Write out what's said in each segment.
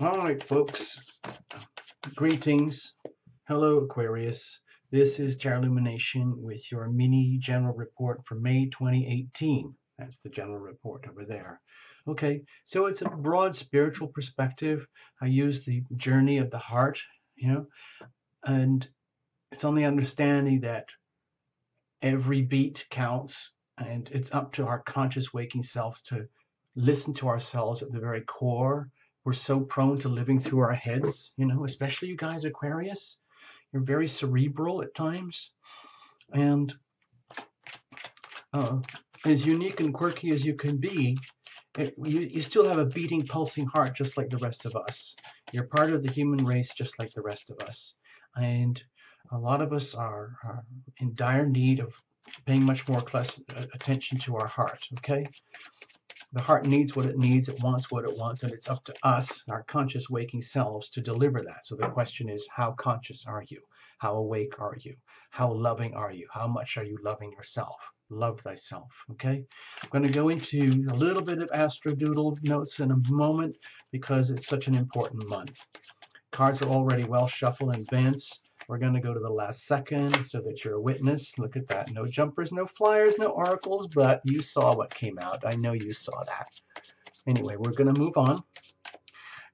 All right, folks. Greetings. Hello, Aquarius. This is Tarot Lumination with your mini general report for May 2018. That's the general report over there. Okay, so it's a broad spiritual perspective. I use the journey of the heart, and it's on the understanding that every beat counts, and it's up to our conscious waking self to listen to ourselves at the very core. We're so prone to living through our heads, especially you guys, Aquarius. You're very cerebral at times, and uh, as unique and quirky as you can be, you still have a beating, pulsing heart just like the rest of us. You're part of the human race just like the rest of us. And a lot of us are in dire need of paying much more attention to our heart, okay? The heart needs what it needs, it wants what it wants, and it's up to us, our conscious waking selves, to deliver that. So the question is, how conscious are you? How awake are you? How loving are you? How much are you loving yourself? Love thyself, okay? I'm going to go into a little bit of astrodoodle notes in a moment because it's such an important month. Cards are already well shuffled in advance. We're going to go to the last second so that you're a witness. Look at that. No jumpers, no flyers, no oracles, but you saw what came out. I know you saw that. Anyway, we're going to move on.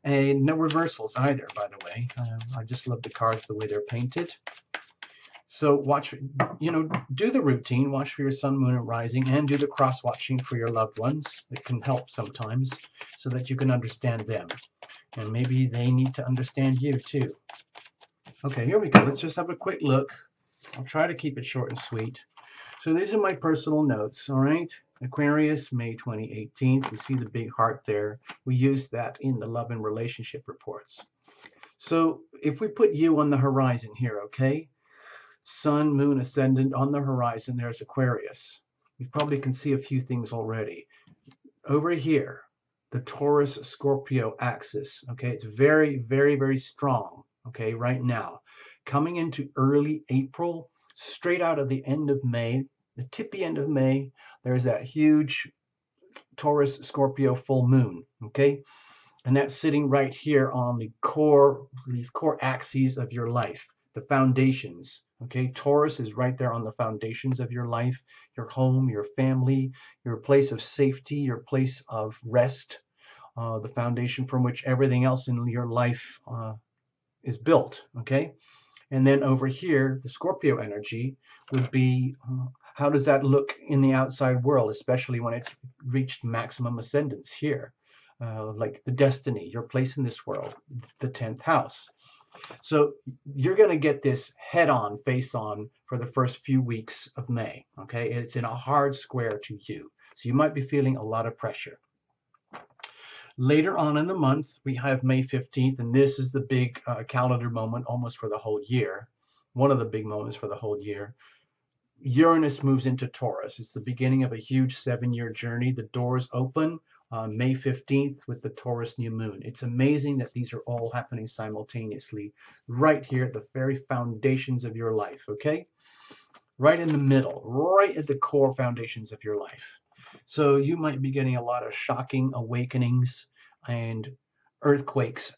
And no reversals either, by the way. I just love the cards the way they're painted. So watch, do the routine. Watch for your sun, moon, and rising, and do the cross-watching for your loved ones. It can help sometimes so that you can understand them. And maybe they need to understand you too. Okay, here we go. Let's just have a quick look. I'll try to keep it short and sweet. So these are my personal notes, all right? Aquarius, May 2018. You see the big heart there. We use that in the love and relationship reports. So if we put you on the horizon here, okay? Sun, moon, ascendant on the horizon, there's Aquarius. You probably can see a few things already. Over here, the Taurus-Scorpio axis, okay? It's very, very, very strong. Okay, right now, coming into early April, straight out of the end of May, the tippy end of May, there's that huge Taurus Scorpio full moon, okay? And that's sitting right here on these core axes of your life, the foundations, okay? Taurus is right there on the foundations of your life, your home, your family, your place of safety, your place of rest, the foundation from which everything else in your life is built, okay? And then over here, the Scorpio energy would be, how does that look in the outside world, especially when it's reached maximum ascendance here, like the destiny, your place in this world, the 10th house. So you're going to get this head on, face on for the first few weeks of May, okay? It's in a hard square to you. So you might be feeling a lot of pressure. Later on in the month, we have May 15th, and this is the big calendar moment almost for the whole year. One of the big moments for the whole year. Uranus moves into Taurus. It's the beginning of a huge 7-year journey. The doors open on May 15th with the Taurus new moon. It's amazing that these are all happening simultaneously right here at the very foundations of your life, okay? Right in the middle, right at the core foundations of your life. So you might be getting a lot of shocking awakenings and earthquakes,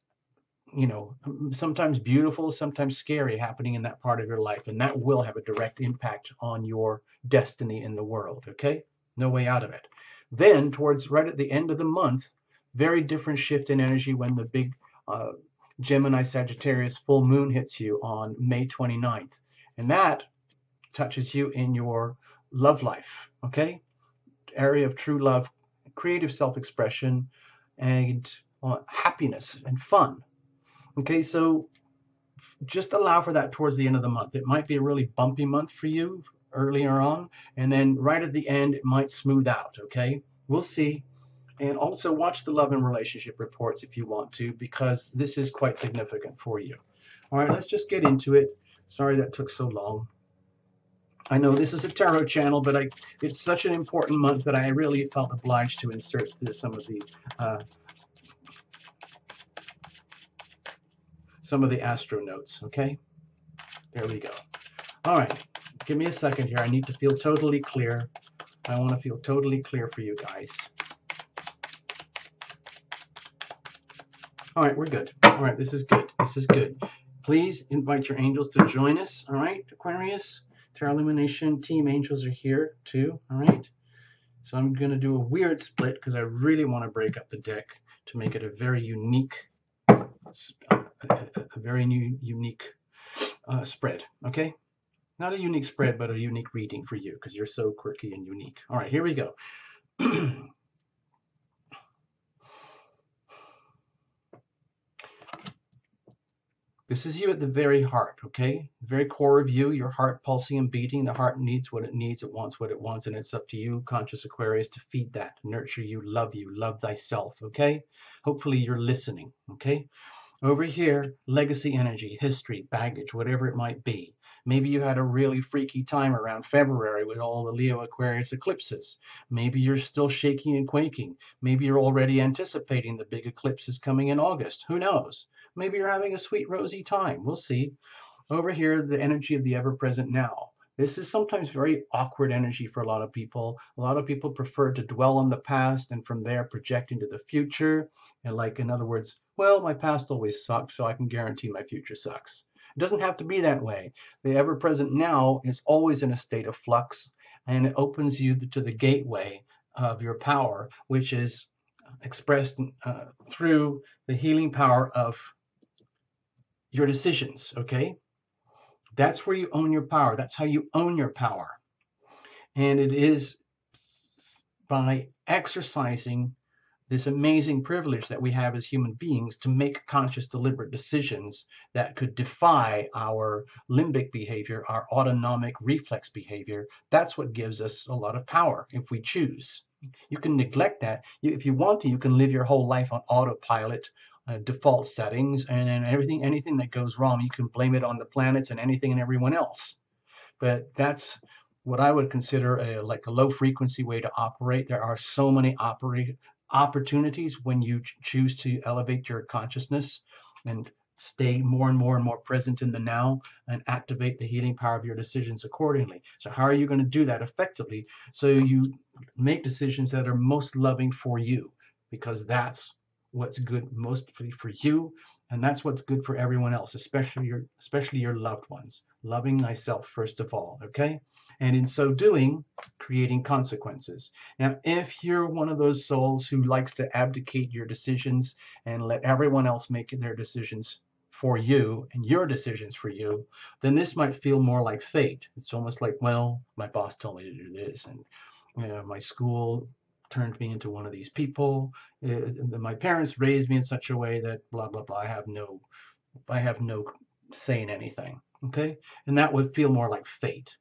sometimes beautiful, sometimes scary, happening in that part of your life. And that will have a direct impact on your destiny in the world, okay? No way out of it. Then towards right at the end of the month, very different shift in energy when the big Gemini Sagittarius full moon hits you on May 29th. And that touches you in your love life, okay? Area of true love, creative self-expression, and happiness and fun. Okay, so just allow for that towards the end of the month. It might be a really bumpy month for you earlier on, and then right at the end, it might smooth out, okay? We'll see. And also watch the love and relationship reports if you want to, because this is quite significant for you. All right, let's just get into it. Sorry that took so long. I know this is a tarot channel, but it's such an important month that I really felt obliged to insert some of the astro notes, okay? There we go. All right, give me a second here. I need to feel totally clear. I want to feel totally clear for you guys. All right, we're good. All right, this is good. This is good. Please invite your angels to join us. All right, Aquarius. Tarot Illumination team angels are here too. All right. So I'm going to do a weird split because I really want to break up the deck to make it a very unique, unique spread. Okay. Not a unique spread, but a unique reading for you because you're so quirky and unique. All right, here we go. This is you at the very heart, okay? The very core of you, your heart pulsing and beating. The heart needs what it needs, it wants what it wants, and it's up to you, conscious Aquarius, to feed that, nurture you, love thyself, okay? Hopefully you're listening, okay? Over here, legacy energy, history, baggage, whatever it might be. Maybe you had a really freaky time around February with all the Leo Aquarius eclipses. Maybe you're still shaking and quaking. Maybe you're already anticipating the big eclipses coming in August. Who knows? Maybe you're having a sweet, rosy time. We'll see. Over here, the energy of the ever-present now. This is sometimes very awkward energy for a lot of people. A lot of people prefer to dwell on the past and from there project into the future. And like, in other words, well, my past always sucked, so I can guarantee my future sucks. It doesn't have to be that way. The ever-present now is always in a state of flux, and it opens you to the gateway of your power, which is expressed through the healing power of your decisions, okay? That's where you own your power. That's how you own your power. And it is by exercising this amazing privilege that we have as human beings to make conscious, deliberate decisions that could defy our limbic behavior, our autonomic reflex behavior. That's what gives us a lot of power if we choose. You can neglect that. If you want to, you can live your whole life on autopilot, default settings, and anything that goes wrong, you can blame it on the planets and anything and everyone else. But that's what I would consider a low frequency way to operate. There are so many opportunities when you choose to elevate your consciousness and stay more and more present in the now and activate the healing power of your decisions accordingly. So how are you going to do that effectively? So you make decisions that are most loving for you, because that's what's good mostly for you, and that's what's good for everyone else, especially your loved ones. Loving thyself first of all, okay? And in so doing, creating consequences. Now, if you're one of those souls who likes to abdicate your decisions and let everyone else make their decisions for you and your decisions for you, then this might feel more like fate. It's almost like, well, my boss told me to do this, and my school turned me into one of these people. My parents raised me in such a way that blah blah blah. I have no say in anything. Okay, and that would feel more like fate.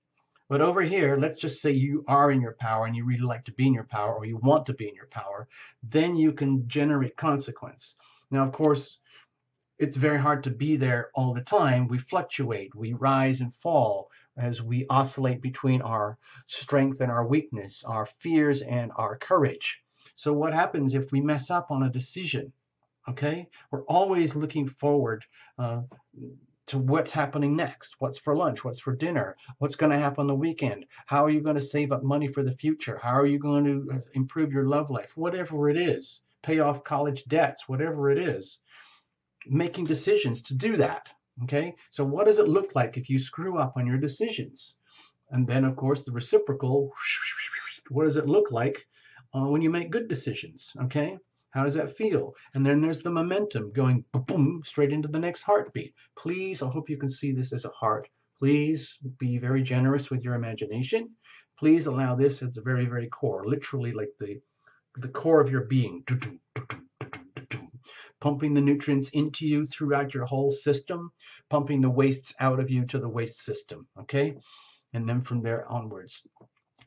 But over here, let's just say you are in your power and you really like to be in your power, or you want to be in your power. Then you can generate consequence. Now, of course, it's very hard to be there all the time. We fluctuate, we rise and fall as we oscillate between our strength and our weakness, our fears and our courage. So what happens if we mess up on a decision? Okay, we're always looking forward to what's happening next. What's for lunch? What's for dinner? What's going to happen on the weekend? How are you going to save up money for the future? How are you going to improve your love life? Whatever it is, pay off college debts, whatever it is, making decisions to do that. Okay, so what does it look like if you screw up on your decisions? And then, of course, the reciprocal, what does it look like when you make good decisions? Okay, how does that feel? And then there's the momentum going boom, straight into the next heartbeat. Please, I hope you can see this as a heart. Please be very generous with your imagination. Please allow this at the very, very core, literally like the core of your being. Pumping the nutrients into you throughout your whole system, pumping the wastes out of you to the waste system, okay? And then from there onwards.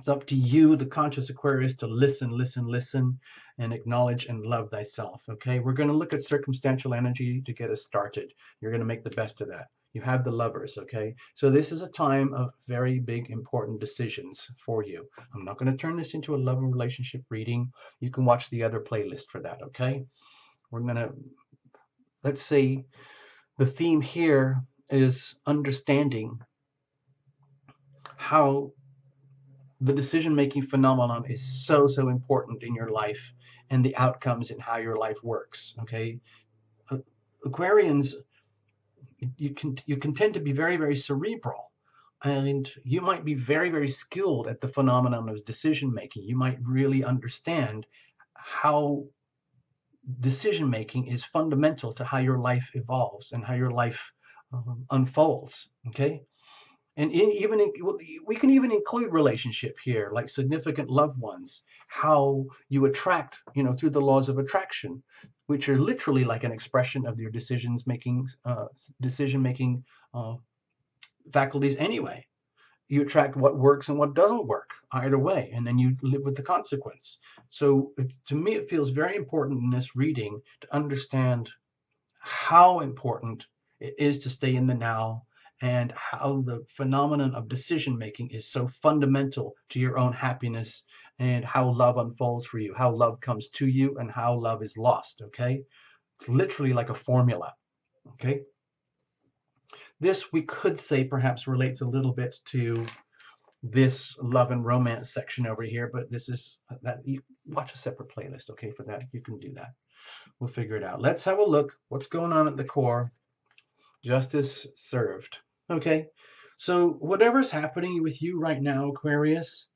It's up to you, the conscious Aquarius, to listen, and acknowledge and love thyself, okay? We're going to look at circumstantial energy to get us started. You're going to make the best of that. You have the lovers, okay? So this is a time of very big, important decisions for you. I'm not going to turn this into a love and relationship reading. You can watch the other playlist for that, okay? We're going to, let's say, the theme here is understanding how the decision-making phenomenon is so important in your life and the outcomes in how your life works, okay? Aquarians, you can tend to be very, very cerebral, and you might be very, very skilled at the phenomenon of decision making. You might really understand how decision making is fundamental to how your life evolves and how your life unfolds. Okay, and we can even include relationship here, like significant loved ones, how you attract, through the laws of attraction, which are literally like an expression of your decision making uh, faculties anyway. You attract what works and what doesn't work either way, and then you live with the consequence. So to me, it feels very important in this reading to understand how important it is to stay in the now, and how the phenomenon of decision making is so fundamental to your own happiness, and how love unfolds for you, how love comes to you, and how love is lost. Okay, it's literally like a formula. Okay, this, we could say, perhaps relates a little bit to this love and romance section over here, but this is that you watch a separate playlist, okay, for that. You can do that. We'll figure it out. Let's have a look what's going on at the core. Justice served. Okay, so whatever's happening with you right now, Aquarius,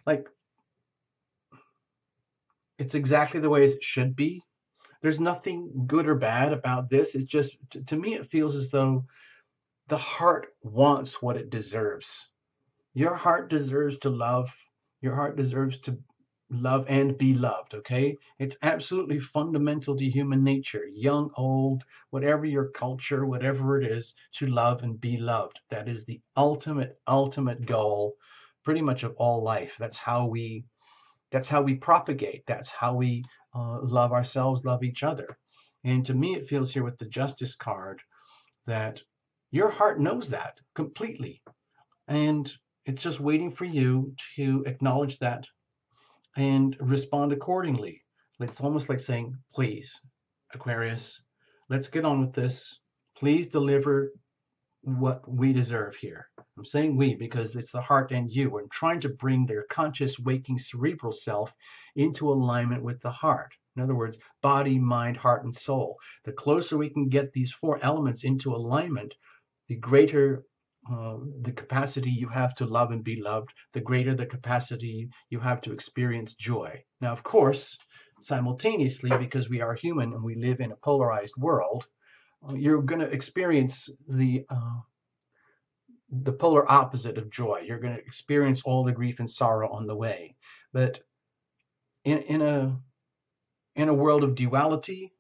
like, it's exactly the way it should be. There's nothing good or bad about this. It's just, to me, it feels as though the heart wants what it deserves. Your heart deserves to love. Your heart deserves to love and be loved, okay? It's absolutely fundamental to human nature, young, old, whatever your culture, whatever it is, to love and be loved. That is the ultimate goal, pretty much, of all life. That's how we propagate. That's how we love ourselves, love each other. And to me, it feels here with the Justice card that your heart knows that completely. And it's just waiting for you to acknowledge that and respond accordingly. It's almost like saying, please, Aquarius, let's get on with this. Please deliver what we deserve here. I'm saying we because it's the heart and you. We're trying to bring their conscious, waking, cerebral self into alignment with the heart. In other words, body, mind, heart, and soul. The closer we can get these four elements into alignment, the greater the capacity you have to love and be loved, the greater the capacity you have to experience joy. Now, of course, simultaneously, because we are human and we live in a polarized world, you're going to experience the polar opposite of joy. You're going to experience all the grief and sorrow on the way. But in a world of duality,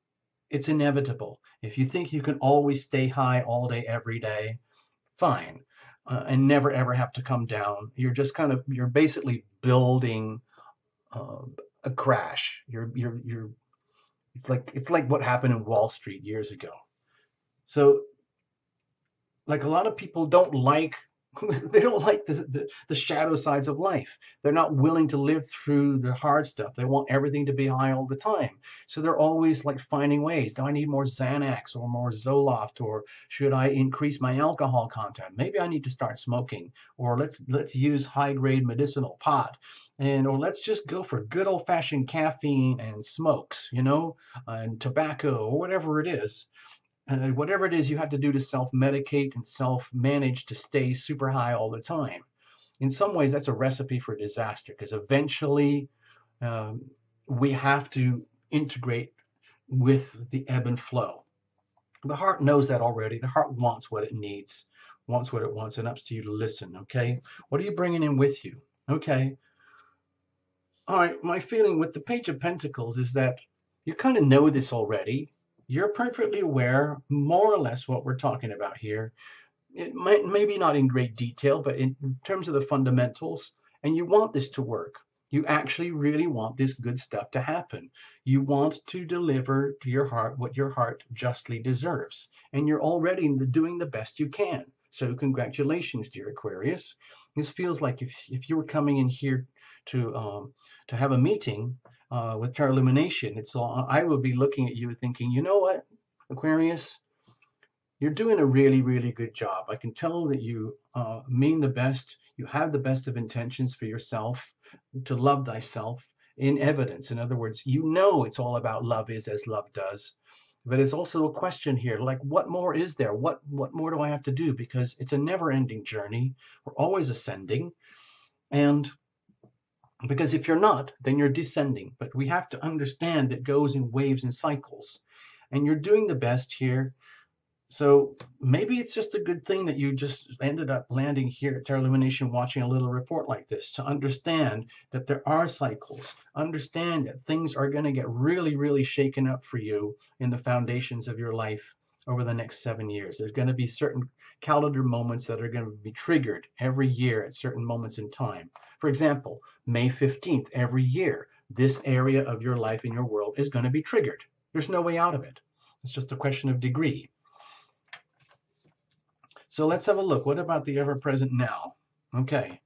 it's inevitable. If you think you can always stay high all day, every day, fine, and never ever have to come down. You're basically building a crash. It's like what happened in Wall Street years ago. So, like, a lot of people don't like they don't like the shadow sides of life. They're not willing to live through the hard stuff. They want everything to be high all the time. So they're always like finding ways. Do I need more Xanax or more Zoloft, or should I increase my alcohol content? Maybe I need to start smoking, or let's use high grade medicinal pot, or let's just go for good old fashioned caffeine and smokes, and tobacco, or whatever it is. Whatever it is you have to do to self-medicate and self-manage to stay super high all the time. In some ways, that's a recipe for disaster, because eventually we have to integrate with the ebb and flow. The heart knows that already. The heart wants what it needs, wants what it wants, and up to you to listen, okay? What are you bringing in with you? Okay. All right, my feeling with the Page of Pentacles is that you kind of know this already. You're perfectly aware, more or less, what we're talking about here. It might, maybe not in great detail, but in terms of the fundamentals, and you want this to work. You actually really want this good stuff to happen. You want to deliver to your heart what your heart justly deserves, and you're already doing the best you can. So congratulations, dear Aquarius. This feels like if you were coming in here to have a meeting with Tarot Lumination, I would be looking at you thinking, you know what, Aquarius, you're doing a really, really good job. I can tell that you mean the best. You have the best of intentions for yourself, to love thyself. in evidence. In other words, you know it's all about love is as love does. But it's also a question here, like what more is there? What more do I have to do? Because it's a never-ending journey. We're always ascending. And because if you're not, then you're descending. But we have to understand that it goes in waves and cycles. And you're doing the best here. So maybe it's just a good thing that you just ended up landing here at Terra Illumination watching a little report like this to understand that there are cycles, understand that things are going to get really, really shaken up for you in the foundations of your life over the next 7 years. There's going to be certain calendar moments that are going to be triggered every year at certain moments in time. For example, May 15th every year, this area of your life in your world is going to be triggered. There's no way out of it. It's just a question of degree. So let's have a look. What about the ever-present now? Okay.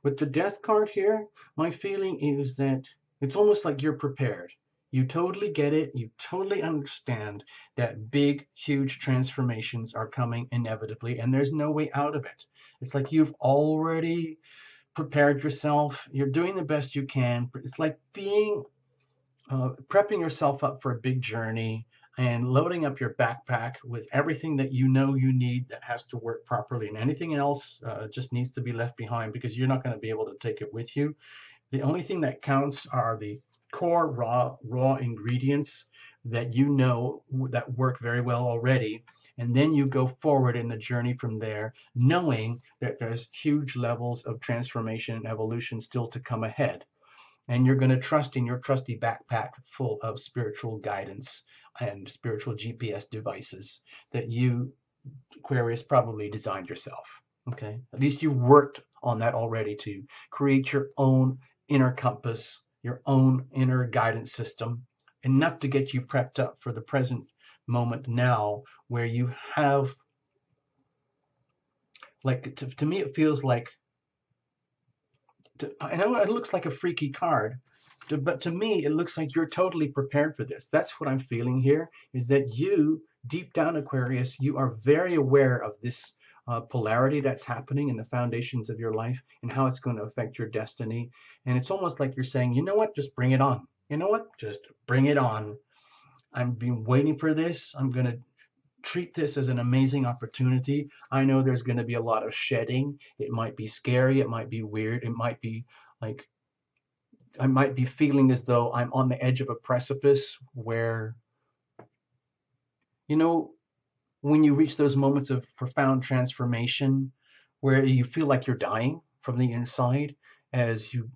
With the death card here, my feeling is that it's almost like you're prepared. You totally get it. You totally understand that big, huge transformations are coming inevitably, and there's no way out of it. It's like you've already prepared yourself. You're doing the best you can. It's like being prepping yourself up for a big journey and loading up your backpack with everything that you know you need that has to work properly, and anything else just needs to be left behind because you're not going to be able to take it with you. The only thing that counts are the core raw ingredients that you know that work very well already, and then you go forward in the journey from there, knowing that there's huge levels of transformation and evolution still to come ahead. And you're going to trust in your trusty backpack full of spiritual guidance and spiritual GPS devices that you, Aquarius, probably designed yourself. Okay, at least you've worked on that already to create your own inner compass, your own inner guidance system, enough to get you prepped up for the present moment now, where you have, like, to me it feels like, I know it looks like a freaky card, but to me it looks like you're totally prepared for this. That's what I'm feeling here, is that you, deep down, Aquarius, you are very aware of this polarity that's happening in the foundations of your life and how it's going to affect your destiny. And it's almost like you're saying, you know what, just bring it on. You know what, just bring it on. I've been waiting for this. I'm going to treat this as an amazing opportunity. I know there's going to be a lot of shedding. It might be scary. It might be weird. It might be like, I might be feeling as though I'm on the edge of a precipice where, you know, when you reach those moments of profound transformation where you feel like you're dying from the inside, as you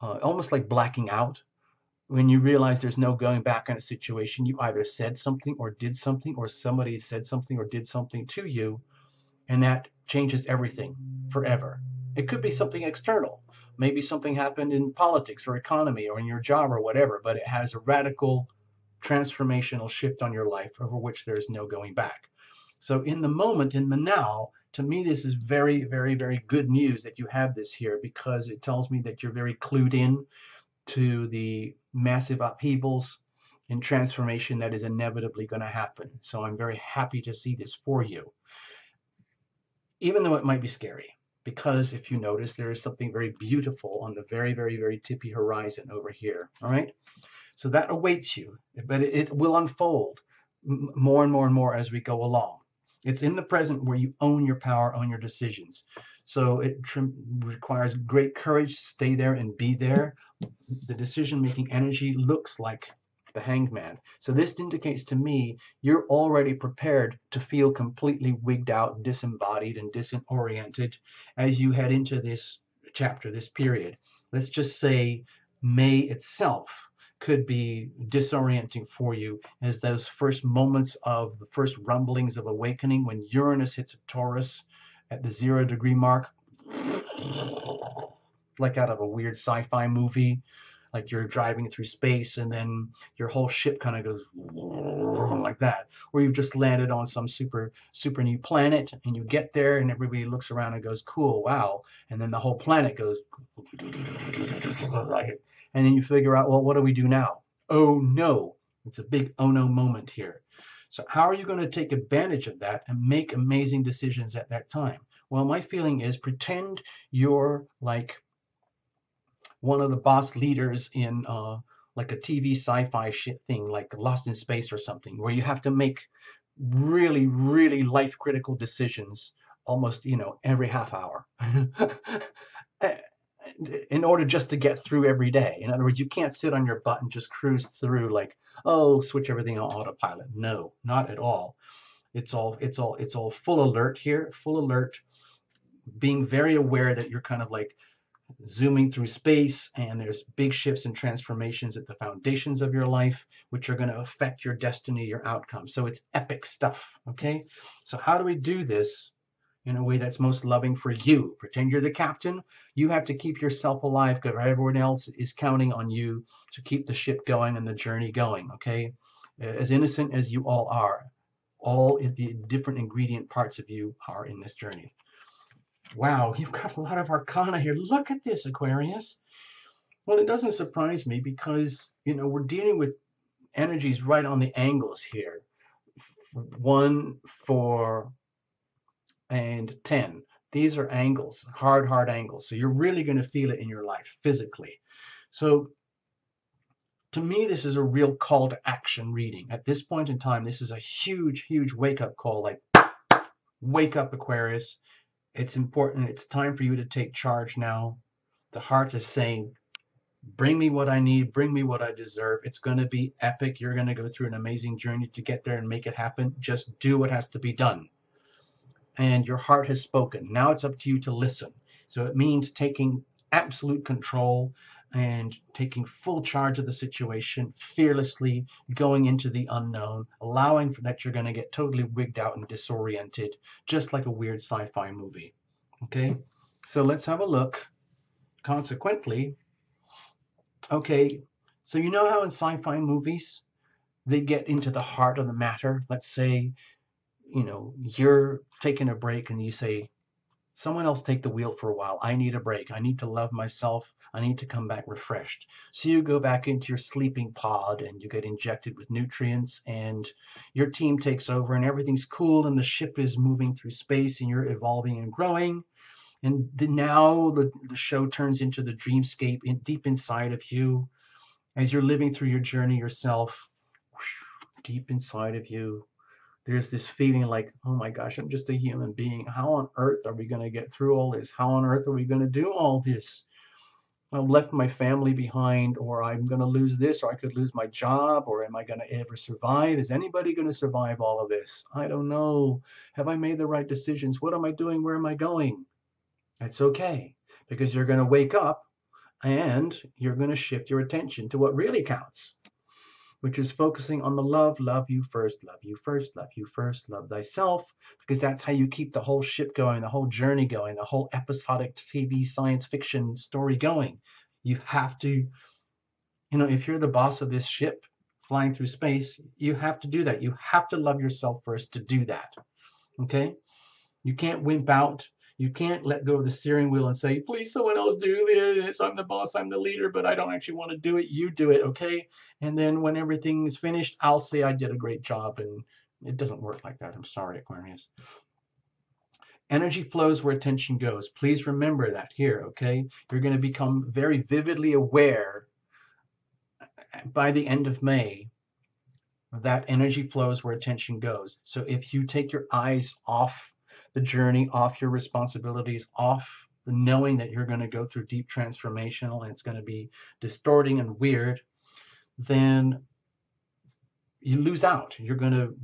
almost like blacking out, when you realize there's no going back in a situation. You either said something or did something, or somebody said something or did something to you, and that changes everything forever. It could be something external. Maybe something happened in politics or economy or in your job or whatever, but it has a radical transformational shift on your life over which there's no going back. So in the moment, in the now, to me, this is very, very, very good news that you have this here, because it tells me that you're very clued in to the massive upheavals and transformation that is inevitably going to happen. So I'm very happy to see this for you, even though it might be scary, because if you notice, there is something very beautiful on the very, very, very tippy horizon over here. All right. So that awaits you, but it will unfold more and more and more as we go along. It's in the present where you own your power, own your decisions. So it requires great courage to stay there and be there. The decision-making energy looks like the Hangman. So this indicates to me you're already prepared to feel completely wigged out, disembodied, and disoriented as you head into this chapter, this period. Let's just say May itself could be disorienting for you, as those first moments of the first rumblings of awakening when Uranus hits a Taurus at the 0-degree mark, like out of a weird sci-fi movie, like you're driving through space and then your whole ship kind of goes like that, or you've just landed on some super new planet and you get there and everybody looks around and goes, cool, wow, and then the whole planet goes like it. And then you figure out, well, what do we do now? Oh no, it's a big oh no moment here. So how are you going to take advantage of that and make amazing decisions at that time? Well, my feeling is pretend you're like one of the boss leaders in like a TV sci-fi shit thing, like Lost in Space or something, where you have to make really, really life-critical decisions almost, every half hour in order just to get through every day. In other words, you can't sit on your butt and just cruise through like, oh, switch everything on autopilot. No, not at all. It's all full alert here, full alert, being very aware that you're kind of like zooming through space, and there's big shifts and transformations at the foundations of your life, which are going to affect your destiny, your outcome. So it's epic stuff, okay? So how do we do this in a way that's most loving for you? Pretend you're the captain. You have to keep yourself alive because everyone else is counting on you to keep the ship going and the journey going, okay? As innocent as you all are, all the different ingredient parts of you are in this journey. Wow, you've got a lot of arcana here. Look at this, Aquarius. Well, it doesn't surprise me because, we're dealing with energies right on the angles here. 1, 4, and 10. These are angles, hard angles. So you're really going to feel it in your life physically. So to me, this is a real call to action reading. At this point in time, this is a huge wake-up call. Like, wake up, Aquarius. It's important. It's time for you to take charge now. The heart is saying, bring me what I need. Bring me what I deserve. It's going to be epic. You're going to go through an amazing journey to get there and make it happen. Just do what has to be done. And your heart has spoken. Now it's up to you to listen. So it means taking absolute control and taking full charge of the situation, fearlessly going into the unknown, allowing that you're going to get totally wigged out and disoriented, just like a weird sci-fi movie. Okay, so let's have a look. Consequently, okay, so you know how in sci-fi movies they get into the heart of the matter? Let's say, you're taking a break and you say, someone else take the wheel for a while. I need a break. I need to love myself. I need to come back refreshed. So you go back into your sleeping pod and you get injected with nutrients, and your team takes over and everything's cool and the ship is moving through space and you're evolving and growing. And now the show turns into the dreamscape deep inside of you as you're living through your journey yourself. Deep inside of you, there's this feeling like, oh my gosh, I'm just a human being. How on earth are we going to get through all this? How on earth are we going to do all this? I've left my family behind, or I'm going to lose this, or I could lose my job, or am I going to ever survive? Is anybody going to survive all of this? I don't know. Have I made the right decisions? What am I doing? Where am I going? It's okay, because you're going to wake up and you're going to shift your attention to what really counts, which is focusing on the love you first, love you first, love you first, love thyself, because that's how you keep the whole ship going, the whole journey going, the whole episodic TV science fiction story going. You have to, if you're the boss of this ship flying through space, you have to do that. You have to love yourself first to do that, okay? You can't wimp out. You can't let go of the steering wheel and say, please, someone else do this. I'm the boss, I'm the leader, but I don't actually want to do it. You do it, okay? And then when everything is finished, I'll say I did a great job. And it doesn't work like that. I'm sorry, Aquarius. Energy flows where attention goes. Please remember that here, okay? You're going to become very vividly aware by the end of May that energy flows where attention goes. So if you take your eyes off the journey, off your responsibilities, off the knowing that you're going to go through deep transformational and it's going to be distorting and weird, then you lose out. You're going to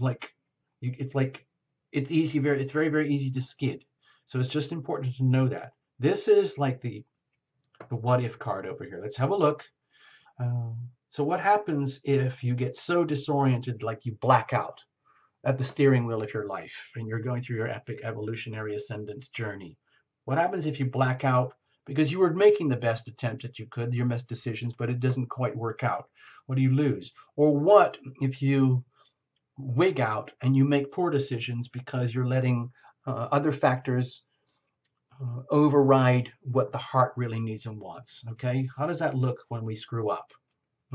it's easy, it's very, very easy to skid. So it's just important to know that. This is like the what if card over here. Let's have a look. So what happens if you get so disoriented, like you black out at the steering wheel of your life and you're going through your epic evolutionary ascendance journey? What happens if you black out because you were making the best attempt that you could, your best decisions, but it doesn't quite work out? What do you lose? Or what if you wig out and you make poor decisions because you're letting other factors override what the heart really needs and wants? Okay, how does that look when we screw up?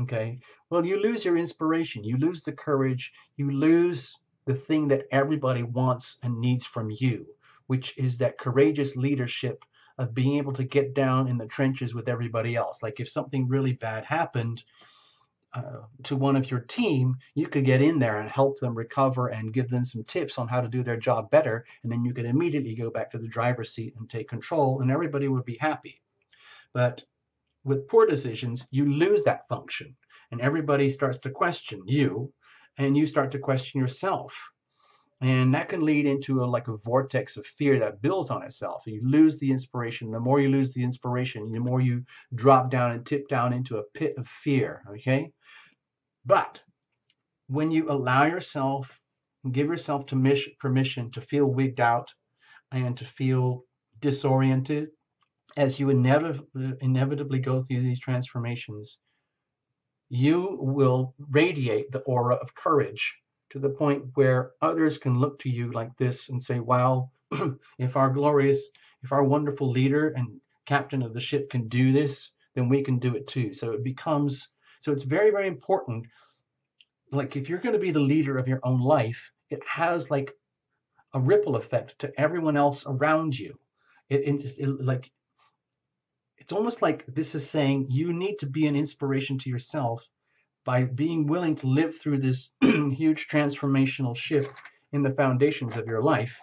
Okay, well, you lose your inspiration, you lose the courage, you lose the thing that everybody wants and needs from you, which is that courageous leadership of being able to get down in the trenches with everybody else. Like if something really bad happened to one of your team, you could get in there and help them recover and give them some tips on how to do their job better. And then you could immediately go back to the driver's seat and take control, and everybody would be happy. But with poor decisions, you lose that function, and everybody starts to question you, and you start to question yourself. And that can lead into like a vortex of fear that builds on itself. You lose the inspiration. The more you lose the inspiration, the more you drop down and tip down into a pit of fear, okay? But when you allow yourself and give yourself permission to feel wigged out and to feel disoriented, as you inevitably go through these transformations, you will radiate the aura of courage to the point where others can look to you like this and say, wow, if our wonderful leader and captain of the ship can do this, then we can do it too. So it's very, very important. Like if you're going to be the leader of your own life, it has like a ripple effect to everyone else around you. It's almost like this is saying you need to be an inspiration to yourself by being willing to live through this huge transformational shift in the foundations of your life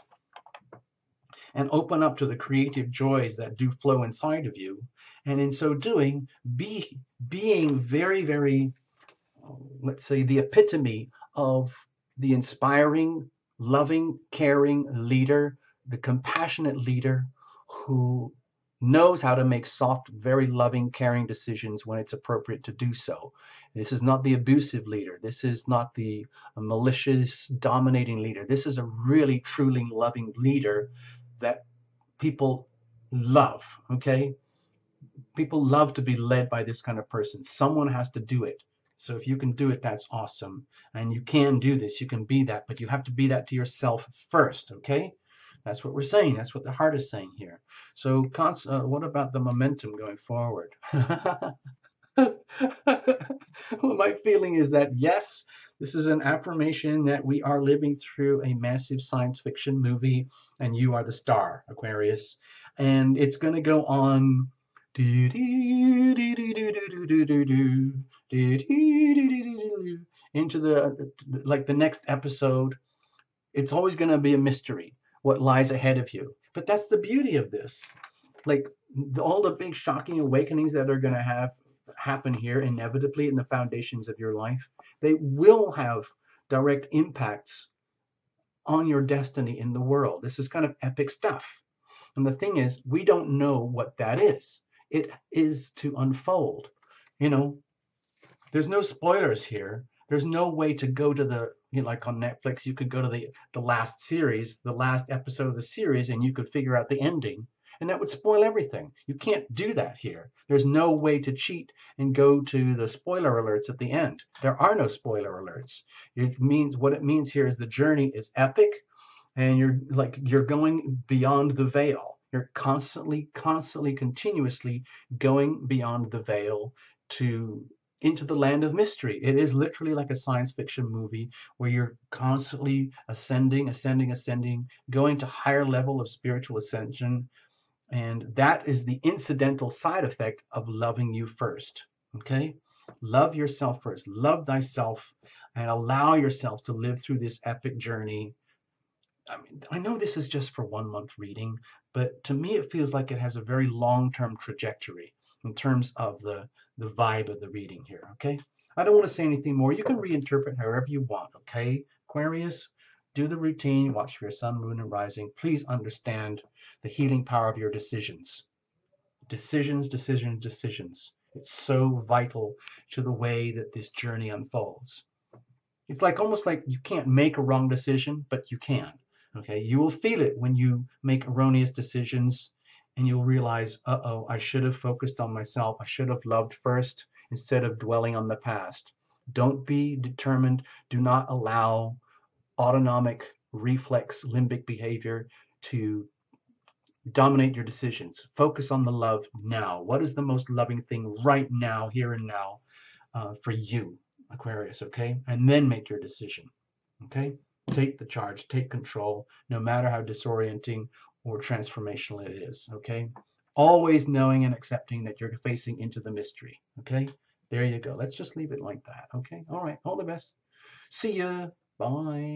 and open up to the creative joys that do flow inside of you. And in so doing, being very, very, let's say, the epitome of the inspiring, loving, caring leader, the compassionate leader who knows how to make soft, very loving, caring decisions when it's appropriate to do so. This is not the abusive leader. This is not the malicious, dominating leader. This is a really, truly loving leader that people love, okay? People love to be led by this kind of person. Someone has to do it. So if you can do it, that's awesome. And you can do this. You can be that, but you have to be that to yourself first, okay? That's what we're saying. That's what the heart is saying here. So what about the momentum going forward? Well, my feeling is that, yes, this is an affirmation that we are living through a massive science fiction movie, and you are the star, Aquarius. And it's going to go on into the next episode. It's always going to be a mystery what lies ahead of you. But that's the beauty of this. Like all the big shocking awakenings that are going to happen here inevitably in the foundations of your life, they will have direct impacts on your destiny in the world. This is kind of epic stuff. And the thing is, we don't know what that is. It is to unfold. You know, there's no spoilers here. There's no way to go to the, like on Netflix, you could go to the last series, the last episode of the series, and you could figure out the ending. And that would spoil everything. You can't do that here. There's no way to cheat and go to the spoiler alerts at the end. There are no spoiler alerts. What it means here is the journey is epic, and you're going beyond the veil. You're constantly, continuously going beyond the veil into the land of mystery. It is literally like a science fiction movie where you're constantly ascending, going to higher level of spiritual ascension. And that is the incidental side effect of loving you first. Okay? Love yourself first. Love thyself and allow yourself to live through this epic journey. I mean, I know this is just for 1 month reading, but to me it feels like it has a very long-term trajectory in terms of the vibe of the reading here, okay? I don't want to say anything more. You can reinterpret however you want, okay? Aquarius, do the routine, watch for your sun, moon, and rising. Please understand the healing power of your decisions. Decisions. It's so vital to the way that this journey unfolds. It's like almost like you can't make a wrong decision, but you can. Okay, you will feel it when you make erroneous decisions, and you'll realize, uh-oh, I should have focused on myself. I should have loved first instead of dwelling on the past. Don't be determined. Do not allow autonomic reflex limbic behavior to dominate your decisions. Focus on the love now. What is the most loving thing right now, here and now, for you, Aquarius, okay? And then make your decision, okay? Take the charge, take control, no matter how disorienting or transformational it is, okay? always knowing and accepting that you're facing into the mystery. Okay, there you go. Let's just leave it like that. Okay, all right, all the best. See ya. Bye.